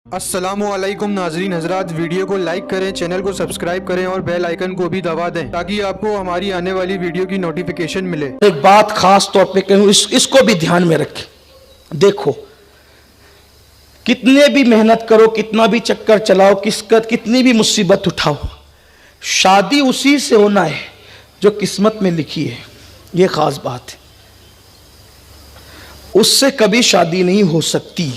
अस्सलामुअलैकुम नाजरीन हजरात, वीडियो को लाइक करें, चैनल को सब्सक्राइब करें और बेल आइकन को भी दबा दें ताकि आपको हमारी आने वाली वीडियो की नोटिफिकेशन मिले। एक बात खास तौर पे कहूं, इसको भी ध्यान में रखें। देखो, कितने भी मेहनत करो, कितना भी चक्कर चलाओ, कितनी भी मुसीबत उठाओ, शादी उसी से होना है जो किस्मत में लिखी है। यह खास बात है, उससे कभी शादी नहीं हो सकती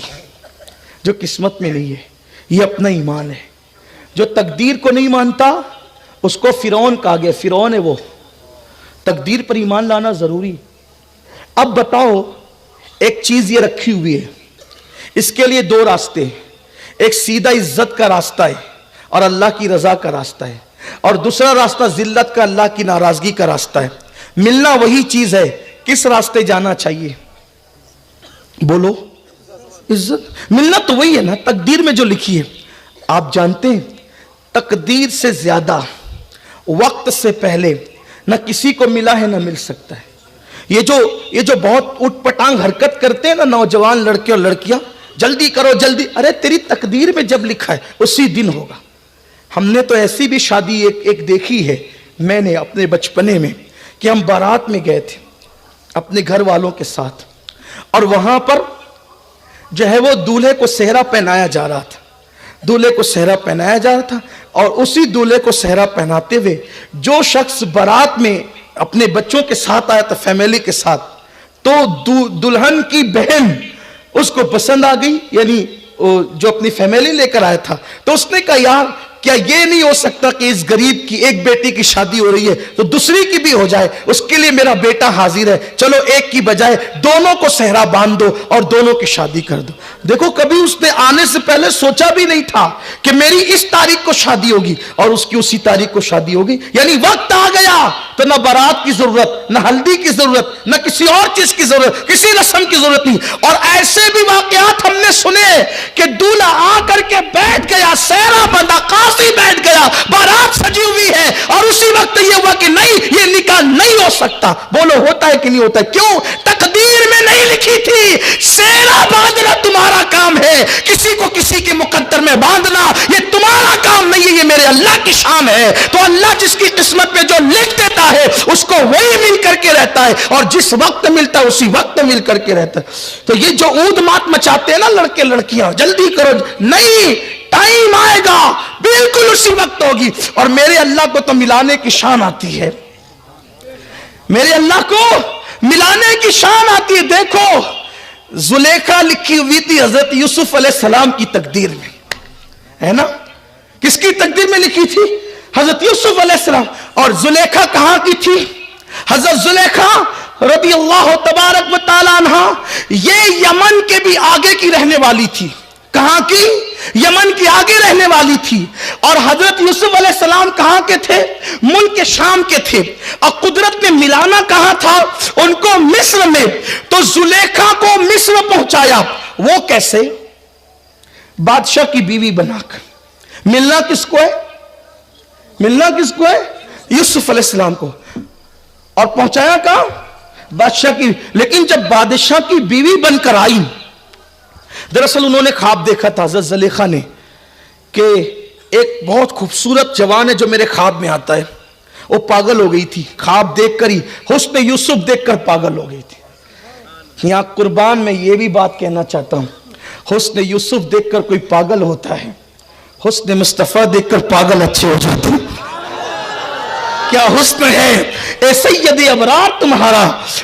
जो किस्मत में नहीं है। यह अपना ईमान है। जो तकदीर को नहीं मानता उसको फिरौन कहा गया। फिरौन है वो। तकदीर पर ईमान लाना जरूरी। अब बताओ, एक चीज ये रखी हुई है, इसके लिए दो रास्ते हैं। एक सीधा इज्जत का रास्ता है और अल्लाह की रजा का रास्ता है, और दूसरा रास्ता जिल्लत का, अल्लाह की नाराजगी का रास्ता है। मिलना वही चीज है। किस रास्ते जाना चाहिए? बोलो। इज्जत। मिलना तो वही है ना, तकदीर में जो लिखी है। आप जानते हैं, तकदीर से ज्यादा वक्त से पहले न किसी को मिला है न मिल सकता है। ये जो बहुत उटपटांग हरकत करते हैं ना नौजवान लड़के और लड़कियां, जल्दी करो जल्दी। अरे तेरी तकदीर में जब लिखा है उसी दिन होगा। हमने तो ऐसी भी शादी एक देखी है मैंने अपने बचपने में, कि हम बारात में गए थे अपने घर वालों के साथ, और वहां पर जो है वो दूल्हे को सेहरा पहनाया जा रहा था। दूल्हे को सेहरा पहनाया जा रहा था, और उसी दूल्हे को सेहरा पहनाते हुए जो शख्स बारात में अपने बच्चों के साथ आया था, फैमिली के साथ, तो दुल्हन की बहन उसको पसंद आ गई, यानी जो अपनी फैमिली लेकर आया था। तो उसने कहा, यार क्या ये नहीं हो सकता कि इस गरीब की एक बेटी की शादी हो रही है तो दूसरी की भी हो जाए? उसके लिए मेरा बेटा हाजिर है, चलो एक की बजाय दोनों को सेहरा बांध दो और दोनों की शादी कर दो। देखो, कभी उसने आने से पहले सोचा भी नहीं था कि मेरी इस तारीख को शादी होगी और उसकी उसी तारीख को शादी होगी। यानी वक्त आ गया तो न बारात की जरूरत, न हल्दी की जरूरत, न किसी और चीज की जरूरत, किसी रस्म की जरूरत नहीं। और ऐसे भी वाकयात हमने सुने कि दूल्हा आकर के बैठ गया, सेहरा बंधा, काजी बैठ गया, बारात सजी हुई है, और उसी वक्त ये हुआ कि नहीं, ये निकाह नहीं हो सकता। बोलो, होता है कि नहीं होता? क्यों? तकदीर में नहीं लिखी थी। सेहरा बांधना तुम्हारा काम है, किसी को किसी के मुकद्दर में बांधना ये तुम्हारा काम नहीं है, ये मेरे अल्लाह की शान है। तो अल्लाह जिसकी किस्मत में जो लिख देता है उसको वही मिल करके रहता है, और जिस वक्त मिलता है उसी वक्त मिल करके रहता है। तो ये जो ऊद मात मचाते हैं ना लड़के लड़कियां, जल्दी करो, नहीं, टाइम आएगा बिल्कुल उसी वक्त होगी। और मेरे अल्लाह को तो मिलाने की शान आती है, मेरे अल्लाह को मिलाने की शान आती है। देखो, जुलेखा लिखी हुई थी हजरत यूसुफ अलैहिस्सलाम की तकदीर में, है ना? किसकी तकदीर में लिखी थी? हजरत यूसुफ अलैहिस्सलाम। और जुलेखा कहां की थी? हजरत जुलेखा रज़ी अल्लाह तबारक व तआला अन्हा, ये यमन के भी आगे की रहने वाली थी। कहां की? यमन की आगे रहने वाली थी। और हजरत यूसुफ अलैहिस्सलाम कहां के थे? मुल्क शाम के थे। और कुदरत ने मिलाना कहां था? उनको मिस्र में। तो जुलेखा को मिस्र पहुंचाया। वो कैसे? बादशाह की बीवी बनाकर। मिलना किसको है? मिलना किसको है? यूसुफ अलैहिस्सलाम को। और पहुंचाया कहां? बादशाह की। लेकिन जब बादशाह की बीवी बनकर आई, दरअसल उन्होंने ख्वाब देखा था हज़रत ज़ुलेखा ने कि एक बहुत खूबसूरत जवान है जो मेरे ख्वाब में आता है। वो पागल हो गई थी ख्वाब देखकर ही, हुस्न यूसुफ देखकर पागल हो गई थी। यहां कुर्बान में ये भी बात कहना चाहता हूं, हुस्न यूसुफ देखकर कोई पागल होता है, हुस्न मुस्तफा देखकर पागल अच्छे हो जाते हैं। क्या हुस्न है ए सैयद अबरार तुम्हारा,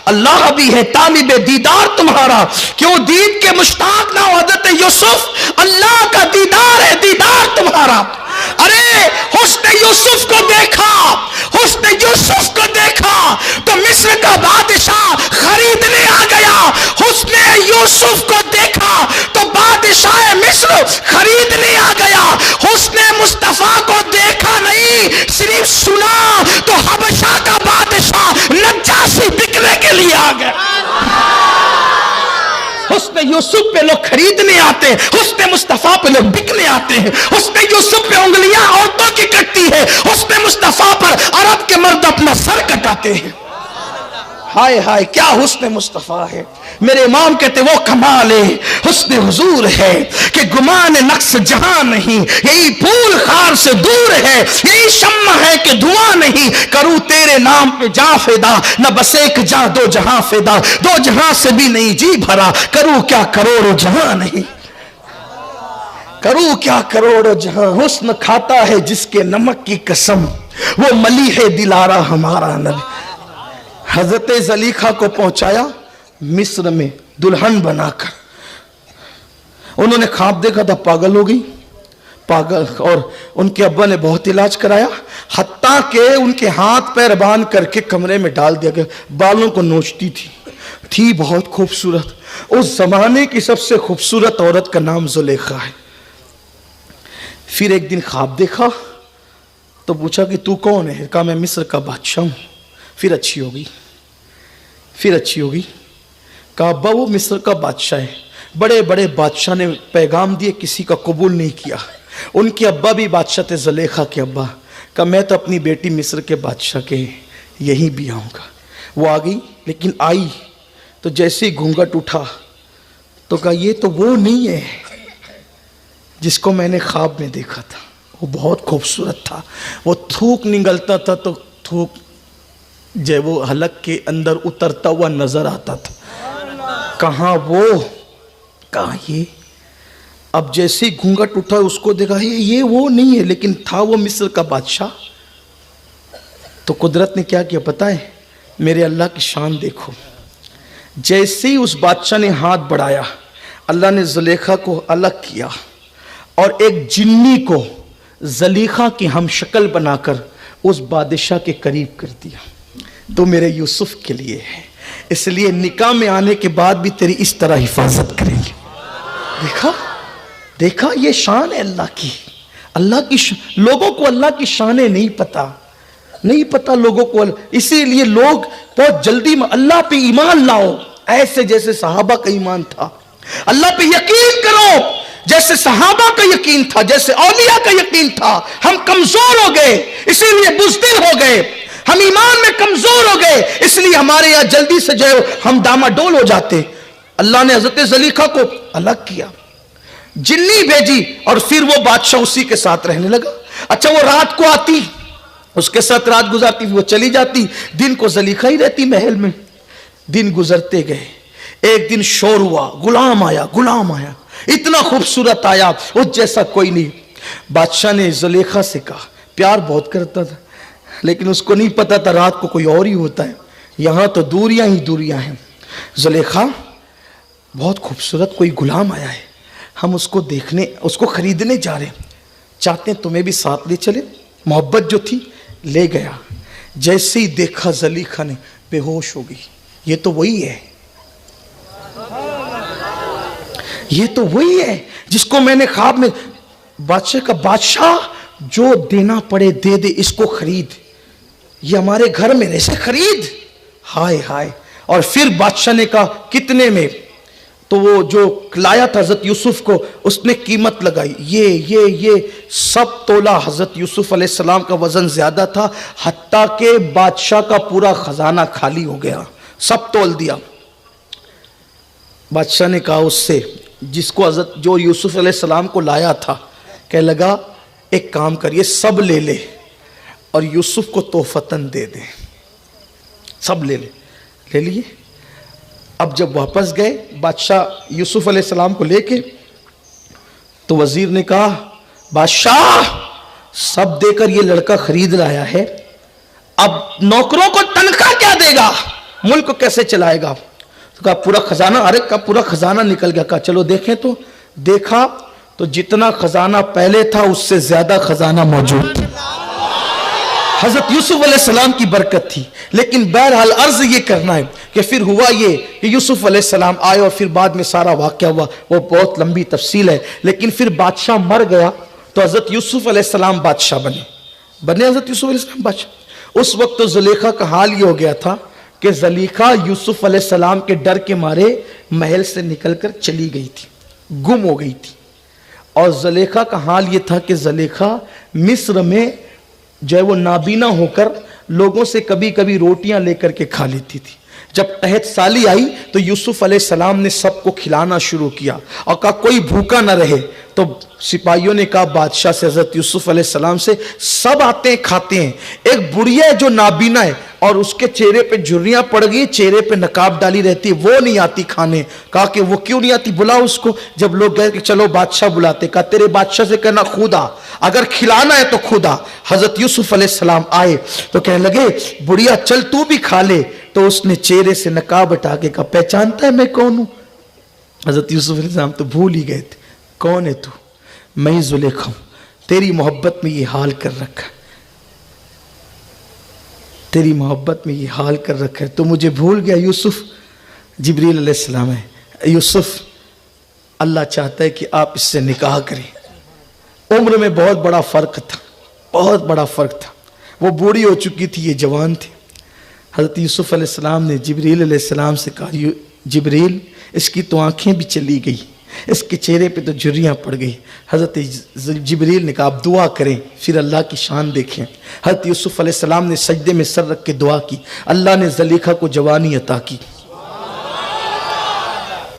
अल्लाह भी है तालिबे दीदार तुम्हारा। क्यों दीद के मुश्ताक ना हो हज़रत यूसुफ? अल्लाह का दीदार है, दीदार तुम्हारा। अरे हुस्न यूसुफ को देखा, हुस्न यूसुफ को देखा तो मिस्र का बादशाह खरीदने आ गया। हुस्न यूसुफ को देखा तो बादशाह मिस्र खरीदने आ गया। हुस्न मुस्तफा को देखा नहीं, सिर्फ सुना तो हबशा का बादशाह नज्जाशी बिकने के लिए आ गया। हुस्न यूसुफ पे लोग खरीदने आते हैं, हुस्न मुस्तफा पे लोग बिकने आते हैं। हुस्न यूसुफ पे उंगलियां औरतों की कटती है, हुस्न मुस्तफा पर अरब के मर्द अपना सर कटाते हैं। ہائے ہائے کیا حسن مصطفیٰ ہے. میرے امام کہتے وہ کمال حسن حضور ہے کہ گمان نقص جہاں نہیں, یہی پھول خار سے دور ہے, یہی شمع ہے کہ دھواں نہیں. کروں تیرے نام پہ جاں فدا, نہ بس ایک جاں دو جہاں فدا, دو جہاں سے بھی نہیں جی بھرا, کروں کیا کروڑوں جہاں نہیں, کروں کیا کروڑوں جہاں. حسن کھاتا ہے جس کے نمک کی قسم, وہ ملیح دلارا ہمارا نبی. حضرت زلیخا کو پہنچایا مصر میں دلہن بنا کر. انہوں نے خواب دیکھا تھا, پاگل ہو گئی, پاگل, اور ان کے ابا نے بہت علاج کرایا, حتیٰ کہ ان کے ہاتھ پیر باندھ کر کے کمرے میں ڈال دیا گیا. بالوں کو نوچتی تھی بہت خوبصورت. اس زمانے کی سب سے خوبصورت عورت کا نام زلیخا ہے. پھر ایک دن خواب دیکھا تو پوچھا کہ تو کون ہے؟ کہا میں مصر کا بادشاہ ہوں. پھر اچھی ہوگی. کہا ابا وہ مصر کا بادشاہ ہے. بڑے بڑے بادشاہ نے پیغام دیے, کسی کا قبول نہیں کیا. ان کے ابا بھی بادشاہ تھے, زلیخا کے ابا. کہا میں تو اپنی بیٹی مصر کے بادشاہ کے یہیں بھی آؤں گا. وہ آ گئی, لیکن آئی تو جیسے ہی گھونگھٹ اٹھا تو کہا یہ تو وہ نہیں ہے جس کو میں نے خواب میں دیکھا تھا. وہ بہت خوبصورت تھا. وہ تھوک نگلتا تھا تو تھوک جب وہ حلق کے اندر اترتا ہوا نظر آتا تھا. کہاں وہ, کہاں یہ. اب جیسے گھونگھٹ اٹھا اس کو دیکھا یہ وہ نہیں ہے, لیکن تھا وہ مصر کا بادشاہ. تو قدرت نے کیا کیا پتہ ہے؟ میرے اللہ کی شان دیکھو. جیسے ہی اس بادشاہ نے ہاتھ بڑھایا, اللہ نے زلیخا کو الگ کیا اور ایک جنی کو زلیخا کی ہم شکل بنا کر اس بادشاہ کے قریب کر دیا. تو میرے یوسف کے لیے ہے, اس لیے نکاح میں آنے کے بعد بھی تیری اس طرح حفاظت کریں گے. دیکھا یہ شان ہے اللہ کی. اللہ کی لوگوں کو اللہ کی شانیں نہیں پتا لوگوں کو. اسی لیے لوگ بہت جلدی میں اللہ پہ ایمان لاؤ, ایسے جیسے صحابہ کا ایمان تھا. اللہ پہ یقین کرو جیسے صحابہ کا یقین تھا, جیسے اولیاء کا یقین تھا. ہم کمزور ہو گئے اسی لیے بزدل ہو گئے, ہم ایمان میں کمزور ہو گئے اس لیے ہمارے یہاں جلدی سے جو ہم ڈاما ڈول ہو جاتے. اللہ نے حضرت زلیخا کو الگ کیا, جنی بھیجی اور پھر وہ بادشاہ اسی کے ساتھ رہنے لگا. اچھا وہ رات کو آتی, اس کے ساتھ رات گزارتی, وہ چلی جاتی. دن کو زلیخا ہی رہتی محل میں. دن گزرتے گئے, ایک دن شور ہوا, غلام آیا, اتنا خوبصورت آیا, اس جیسا کوئی نہیں. بادشاہ نے زلیخا سے کہا, پیار بہت کرتا تھا لیکن اس کو نہیں پتا تھا رات کو کوئی اور ہی ہوتا ہے, یہاں تو دوریاں ہی دوریاں ہیں. زلیخا بہت خوبصورت کوئی غلام آیا ہے, ہم اس کو دیکھنے, اس کو خریدنے جا رہے ہیں, چاہتے ہیں تمہیں بھی ساتھ لے چلے. محبت جو تھی لے گیا. جیسے ہی دیکھا زلیخا نے بے ہوش ہو گئی. یہ تو وہی ہے جس کو میں نے خواب میں, بادشاہ کا بادشاہ جو دینا پڑے دے دے, اس کو خرید, یہ ہمارے گھر میں ایسے خرید. ہائے. اور پھر بادشاہ نے کہا کتنے میں؟ تو وہ جو لایا تھا حضرت یوسف کو, اس نے قیمت لگائی. یہ سب تولہ. حضرت یوسف علیہ السلام کا وزن زیادہ تھا, حتیٰ کہ بادشاہ کا پورا خزانہ خالی ہو گیا, سب تول دیا. بادشاہ نے کہا اس سے جس کو حضرت جو یوسف علیہ السلام کو لایا تھا, کہنے لگا ایک کام کر, یہ سب لے لے اور یوسف کو تحفتاً دے دے. سب لے لیے. اب جب واپس گئے بادشاہ یوسف علیہ السلام کو لے کے, تو وزیر نے کہا بادشاہ سب دے کر یہ لڑکا خرید لایا ہے, اب نوکروں کو تنخواہ کیا دے گا, ملک کو کیسے چلائے گا؟ تو کہا پورا خزانہ. ارے کا پورا خزانہ نکل گیا. کہا چلو دیکھیں. تو دیکھا تو جتنا خزانہ پہلے تھا اس سے زیادہ خزانہ موجود تھا. حضرت یوسف علیہ السلام کی برکت تھی. لیکن بہرحال عرض یہ کرنا ہے کہ پھر ہوا یہ کہ یوسف علیہ السلام آئے اور پھر بعد میں سارا واقعہ ہوا, وہ بہت لمبی تفصیل ہے. لیکن پھر بادشاہ مر گیا تو حضرت یوسف علیہ السلام بادشاہ بنے حضرت یوسف علیہ السلام بادشاہ. اس وقت تو زلیخا کا حال یہ ہو گیا تھا کہ زلیخا یوسف علیہ السلام کے ڈر کے مارے محل سے نکل کر چلی گئی تھی, گم ہو گئی تھی. اور زلیخا کا حال یہ تھا کہ زلیخا مصر میں جو ہے وہ نابینا ہو کر لوگوں سے کبھی کبھی روٹیاں لے کر کے کھا لیتی تھی. जब तहत साली आई तो यूसुफ अलैहिस्सलाम ने सबको खिलाना शुरू किया और कहा कोई भूखा ना रहे। तो सिपाहियों ने कहा बादशाह से, हजरत यूसुफ अलैहिस्सलाम से, सब आते हैं खाते हैं, एक बुढ़िया है जो नाबीना है और उसके चेहरे पे झुर्रियां पड़ गई, चेहरे पे नकाब डाली रहती है, वो नहीं आती खाने। कहा कि वो क्यों नहीं आती, बुलाओ उसको। जब लोग गए कि चलो बादशाह बुलाते, कहा तेरे बादशाह से कहना खुद आ, अगर खिलाना है तो खुद आ। हजरत यूसुफ अलैहिस्सलाम आए तो कहने लगे बुढ़िया चल तू भी खा ले। तो उसने चेहरे से नकाब हटा के कहा पहचानता है मैं कौन हूं? हजरत यूसुफ अलैहिस्सलाम तो भूल ही गए थे, कौन है तू? मैं जुलेखा हूं, तेरी मोहब्बत में ये हाल कर रखा, तेरी मोहब्बत में ये हाल कर रखा है, तो मुझे भूल गया यूसुफ? जिब्रील अलैहिस्सलाम है, यूसुफ अल्लाह चाहता है कि आप इससे निकाह करें। उम्र में बहुत बड़ा फर्क था, बहुत बड़ा फर्क था, वो बूढ़ी हो चुकी थी, ये जवान थे। हज़रत यूसुफ अलैहिस्सलाम ने जिब्रील अलैहिस्सलाम से कहा जिब्रील इसकी तो आंखें भी चली गई, इसके चेहरे पे तो झुर्रियाँ पड़ गई। हज़रत जिब्रील ने कहा आप दुआ करें, फिर अल्लाह की शान देखें। हज़रत यूसुफ अलैहिस्सलाम ने सजदे में सर रख के दुआ की, अल्लाह ने ज़लीखा को जवानी अता की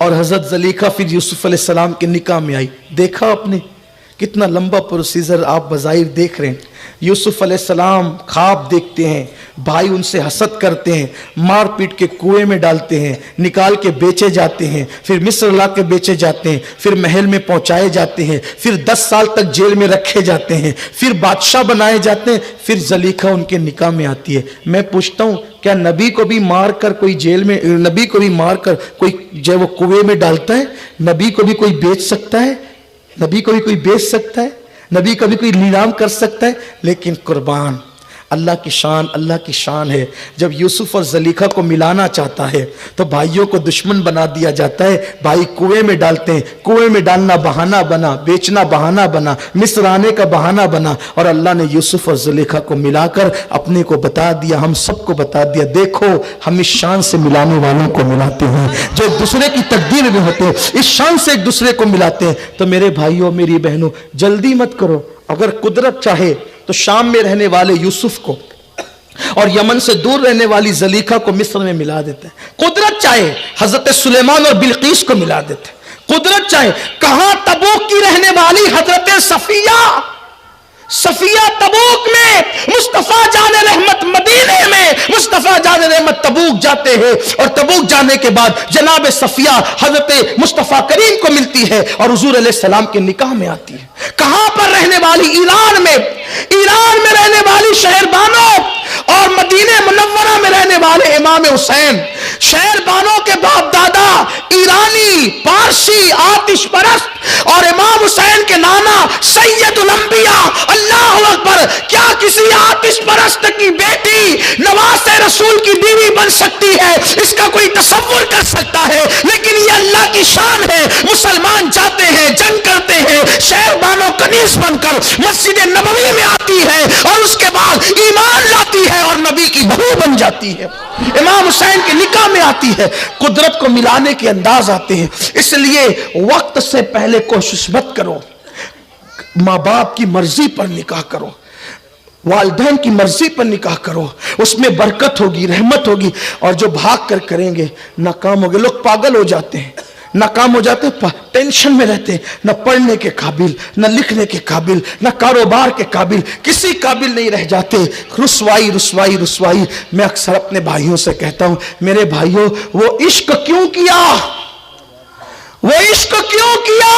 और हज़रत ज़लीखा फिर यूसुफ अलैहिस्सलाम के निकाह में आई। देखा आपने कितना लंबा प्रोसीजर आप बज़ाहिर देख रहे हैं। यूसुफ अलैहिस्सलाम ख्वाब देखते हैं, भाई उनसे हसद करते हैं, मार पीट के कुएं में डालते हैं, निकाल के बेचे जाते हैं, फिर मिस्र ला के बेचे जाते हैं, फिर महल में पहुंचाए जाते हैं, फिर 10 साल तक जेल में रखे जाते हैं, फिर बादशाह बनाए जाते हैं, फिर ज़लीखा उनके निकाह में आती है। मैं पूछता हूँ क्या नबी को भी मार कर कोई जेल में, नबी को भी मार कर कोई जो वो कुएं में डालता है? नबी को भी कोई बेच सकता है? नबी को भी कोई बेच सकता है? नबी का भी कोई नीलाम कर सकता है? लेकिन कुर्बान अल्लाह की शान है। जब यूसुफ और ज़लीखा को मिलाना चाहता है तो भाइयों को दुश्मन बना दिया जाता है, भाई कुएं में डालते हैं, कुएं में डालना बहाना बना, बेचना बहाना बना, मिस्र आने का बहाना बना, और अल्लाह ने यूसुफ और ज़लीखा को मिलाकर अपने को बता दिया, हम सबको बता दिया, देखो हम इस शान से मिलाने वालों को मिलाते हैं, जो एक दूसरे की तकदीर में होते हैं, इस शान से एक दूसरे को मिलाते हैं। तो मेरे भाइयों मेरी बहनों जल्दी मत करो, अगर कुदरत चाहे तो शाम में रहने वाले यूसुफ को और यमन से दूर रहने वाली ज़लीखा को मिस्र में मिला देता है। कुदरत चाहे हजरत सुलेमान और बिल्कीस को मिला देता है। कुदरत चाहे कहां तबूक की रहने वाली हजरत सफिया तबूक में, मुस्तफा जाने रहमत मदीने में, मुस्तफा जाने रहमत तबूक जाते हैं और तबूक जाने के बाद जनाब सफिया हजरत मुस्तफा करीम को मिलती है और हुजूर अलैहिस्सलाम के निकाह में आती है। कहां पर रहने वाली? ईरान में रहने वाली शहरबानो और मदीने मुनव्वरा में रहने वाले इमाम हुसैन, शहरबानों के बाप दादा ईरानी, पारसी, आतिश परस्त, और इमाम हुसैन के नाना सैयदुल अंबिया, अल्लाहु अकबर, क्या किसी आतिश परस्त की बेटी नवासे रसूल की बीवी बन सकती है? इसका कोई तसव्वुर कर सकता है? लेकिन ये अल्लाह की शान है। मुसलमान जाते हैं, जंग करते हैं, शहरबानो कनीज बनकर मस्जिद नबवी में आती है और उसके बाद ईमान लाती है और नबी की बहू बन जाती है, इमाम हुसैन के निकाह में आती है। कुदरत को मिलाने के अंदाज आते हैं। इसलिए वक्त से पहले कोशिश मत करो, माँ बाप की मर्जी पर निकाह करो, वालिदैन की मर्जी पर निकाह करो, उसमें बरकत होगी, रहमत होगी। और जो भाग कर करेंगे नाकाम होंगे। लोग पागल हो जाते हैं, नाकाम हो जाते हैं, टेंशन में रहते हैं, न पढ़ने के काबिल, न लिखने के काबिल, न कारोबार के काबिल, किसी काबिल नहीं रह जाते। रुसवाई रुसवाई रुसवाई। मैं अक्सर अपने भाइयों से कहता हूं, मेरे भाइयों वो इश्क क्यों किया? वो इश्क क्यों किया?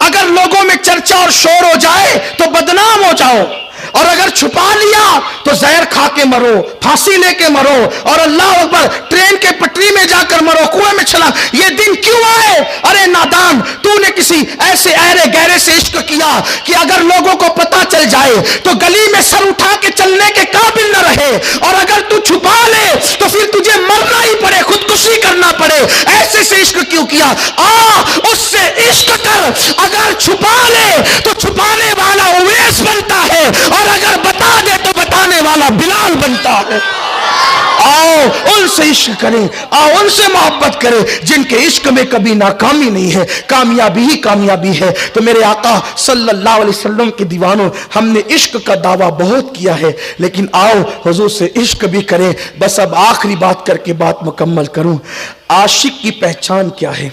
अगर लोगों में चर्चा और शोर हो जाए तो बदनाम हो जाओ, और अगर छुपा लिया तो जहर खा के मरो, फांसी लेके मरो, और अल्लाह अकबर ट्रेन के पटरी में जाकर मरो, कुएं में चला। ये दिन क्यों आए? अरे नादान, तूने किसी ऐसे अहरे गहरे से इश्क किया कि अगर लोगों को पता चल जाए तो गली में सर उठा के चलने के काबिल न रहे, और अगर तू छुपा ले तो फिर तुझे मरना ही पड़े, खुदकुशी करना पड़े। ऐसे से इश्क क्यों किया? उससे इश्क कर। अगर छुपा ले तो छुपाने वाला उवैस बनता है, और अगर बता दे तो बताने वाला बिलाल बनता है। आओ उन उनसे इश्क करें, आओ उनसे मोहब्बत करें जिनके इश्क में कभी नाकामी नहीं है, कामयाबी ही कामयाबी है। तो मेरे आका सल्लल्लाहु अलैहि वसल्लम के दीवानों, हमने इश्क का दावा बहुत किया है, लेकिन आओ हुजूर से इश्क भी करें। बस अब आखिरी बात करके बात मुकम्मल करूं। आशिक की पहचान क्या है?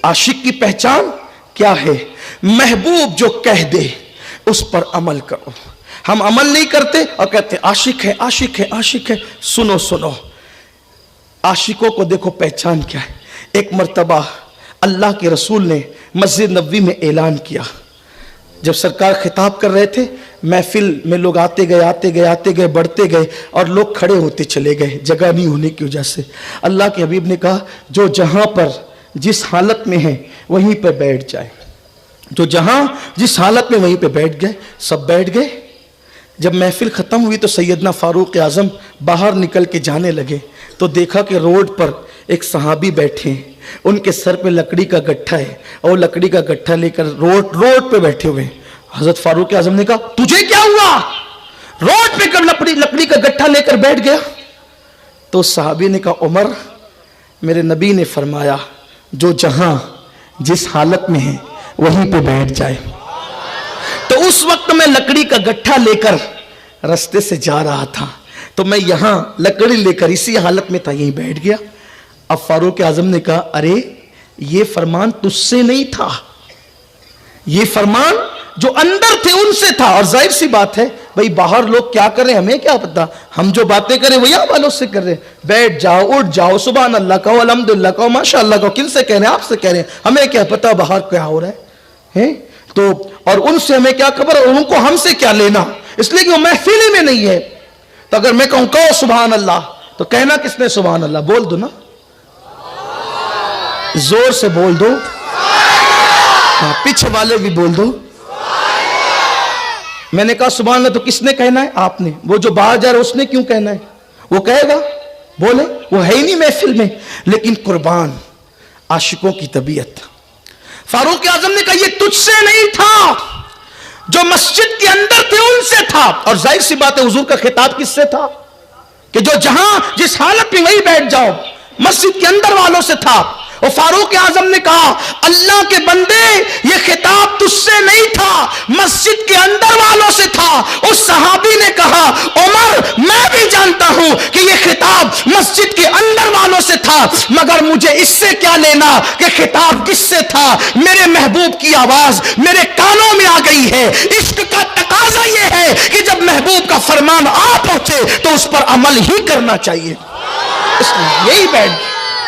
आशिक की पहचान क्या है? महबूब जो कह दे उस पर अमल करो। हम अमल नहीं करते और कहते आशिक है, आशिक है, आशिक है। सुनो सुनो, आशिकों को देखो पहचान क्या है। एक मर्तबा अल्लाह के रसूल ने मस्जिद नबवी में ऐलान किया, जब सरकार खिताब कर रहे थे, महफिल में लोग आते गए, बढ़ते गए और लोग खड़े होते चले गए जगह नहीं होने की वजह से। अल्लाह के हबीब ने कहा, जो जहां पर जिस हालत में है वहीं पर बैठ जाए। जो जहां जिस हालत में वहीं पे बैठ गए। सब बैठ गए। जब महफिल ख़त्म हुई तो सैयदना फारूक आज़म बाहर निकल के जाने लगे तो देखा कि रोड पर एक सहाबी बैठे हैं, उनके सर पे लकड़ी का गट्ठा है और लकड़ी का गट्ठा लेकर रोड पे बैठे हुए। हज़रत फारूक आज़म ने कहा, तुझे क्या हुआ? रोड पे कब लकड़ी का गट्ठा लेकर बैठ गया? तो सहाबी ने कहा, उमर, मेरे नबी ने फरमाया जो जहां जिस हालत में है वहीं पे बैठ जाए। तो उस वक्त मैं लकड़ी का गट्ठा लेकर रास्ते से जा रहा था, तो मैं यहां लकड़ी लेकर इसी हालत में था, यहीं बैठ गया। अब फारूक आजम ने कहा, अरे ये फरमान तुझसे नहीं था, ये फरमान जो अंदर थे उनसे था। और जाहिर सी बात है भाई, बाहर लोग क्या कर रहे हैं हमें क्या पता, हम जो बातें करें वो यहाँ वालों से कर रहे हैं। बैठ जाओ, उठ जाओ, सुभान अल्लाह कहो, अल्हम्दुलिल्लाह कहो, माशाअल्लाह कहो, किन से कह रहे हैं? आपसे कह रहे हैं, हमें क्या पता बाहर क्या हो रहा है? तो और उनसे हमें क्या खबर, और उनको हमसे क्या लेना, इसलिए कि वो महफिल में नहीं है। तो अगर मैं कहूं कहो सुभान अल्लाह, तो कहना किसने सुभान अल्लाह? बोल दो ना, जोर से बोल दो, हाँ, पीछे वाले भी बोल दो। मैंने कहा सुभान अल्लाह, तो किसने कहना है? आपने। वो जो बाहर जा रहा है उसने क्यों कहना है? वो कहेगा, बोले, वो है ही नहीं महफिल में। लेकिन कुर्बान आशिकों की तबीयत। फारूक आजम ने कहा, ये तुझसे नहीं था, जो मस्जिद के अंदर थे उनसे था। और जाहिर सी बात है, हुजूर का खिताब किससे था? कि जो जहां जिस हालत में वहीं बैठ जाओ, मस्जिद के अंदर वालों से था। और फारूक आजम ने कहा, अल्लाह के बंदे, ये खिताब तुझसे नहीं था, मस्जिद के अंदर वालों से था। उस सहाबी ने कहा, उमर, मैं भी जानता हूं कि ये खिताब मस्जिद के अंदर वालों से था, मगर मुझे इससे क्या लेना कि खिताब किससे था? मेरे महबूब की आवाज मेरे कानों में आ गई है। इश्क का तकाजा ये है कि जब महबूब का फरमान आ पहुंचे तो उस पर अमल ही करना चाहिए।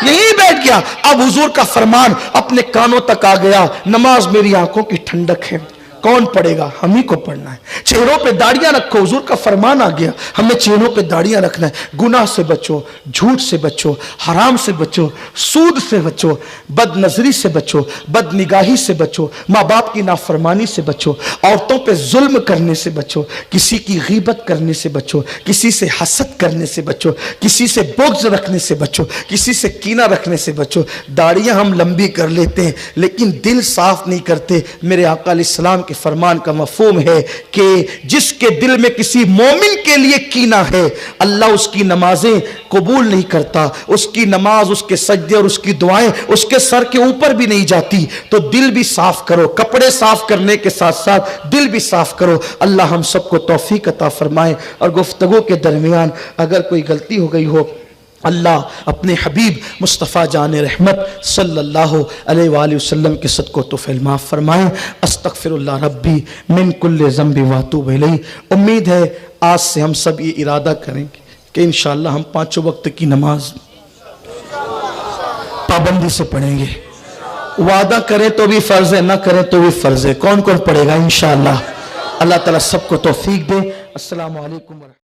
यही बैठ गया। अब हुजूर का फरमान अपने कानों तक आ गया, नमाज मेरी आंखों की ठंडक है। कौन पढ़ेगा? हम ही को पढ़ना है। चेहरों पे दाढ़ियां रखो, हुजूर का फरमान आ गया, हमें चेहरों पे दाढ़ियां रखना है। गुनाह से बचो, झूठ से बचो, हराम से बचो, सूद से बचो, बदनजरी से बचो, बदनिगाही से बचो, माँ बाप की नाफरमानी से बचो, औरतों पे जुल्म करने से बचो, किसी की गीबत करने से बचो, किसी से हसद करने से बचो, किसी से बुग़्ज़ रखने से बचो, किसी से कीना रखने से बचो। दाढ़ियां हम लंबी कर लेते हैं लेकिन दिल साफ नहीं करते। मेरे आका अलैहिस्सलाम के फरमान का मफहूम है कि जिसके दिल में किसी मोमिन के लिए कीना है, अल्लाह उसकी नमाजें कबूल नहीं करता, उसकी नमाज, उसके सजदे और उसकी दुआएं उसके सर के ऊपर भी नहीं जाती। तो दिल भी साफ करो, कपड़े साफ करने के साथ साथ दिल भी साफ करो। अल्लाह हम सबको तौफीक अता फरमाए। और गुफ्तगू के दरमियान अगर कोई गलती हो गई हो, अल्लाह अपने हबीब मुस्तफ़ा जान रहमत सल्लल्लाहु अलैहि वसल्लम के सदक़ो तौफ़ील माफ़ फरमाएँ। अस्तग़फ़िरुल्लाह रब्बी मिन कुल्लि ज़ंबि व अतूबु इलैहि। उम्मीद है आज से हम सब ये इरादा करेंगे कि इंशाअल्लाह हम पाँचों वक्त की नमाज पाबंदी से पढ़ेंगे। वादा करें तो भी फ़र्ज़ है, ना करें तो भी फ़र्ज़ है। कौन कौन पढ़ेगा इंशाअल्लाह? अल्लाह ताला सबको तौफ़ीक दे। अस्सलामु अलैकुम।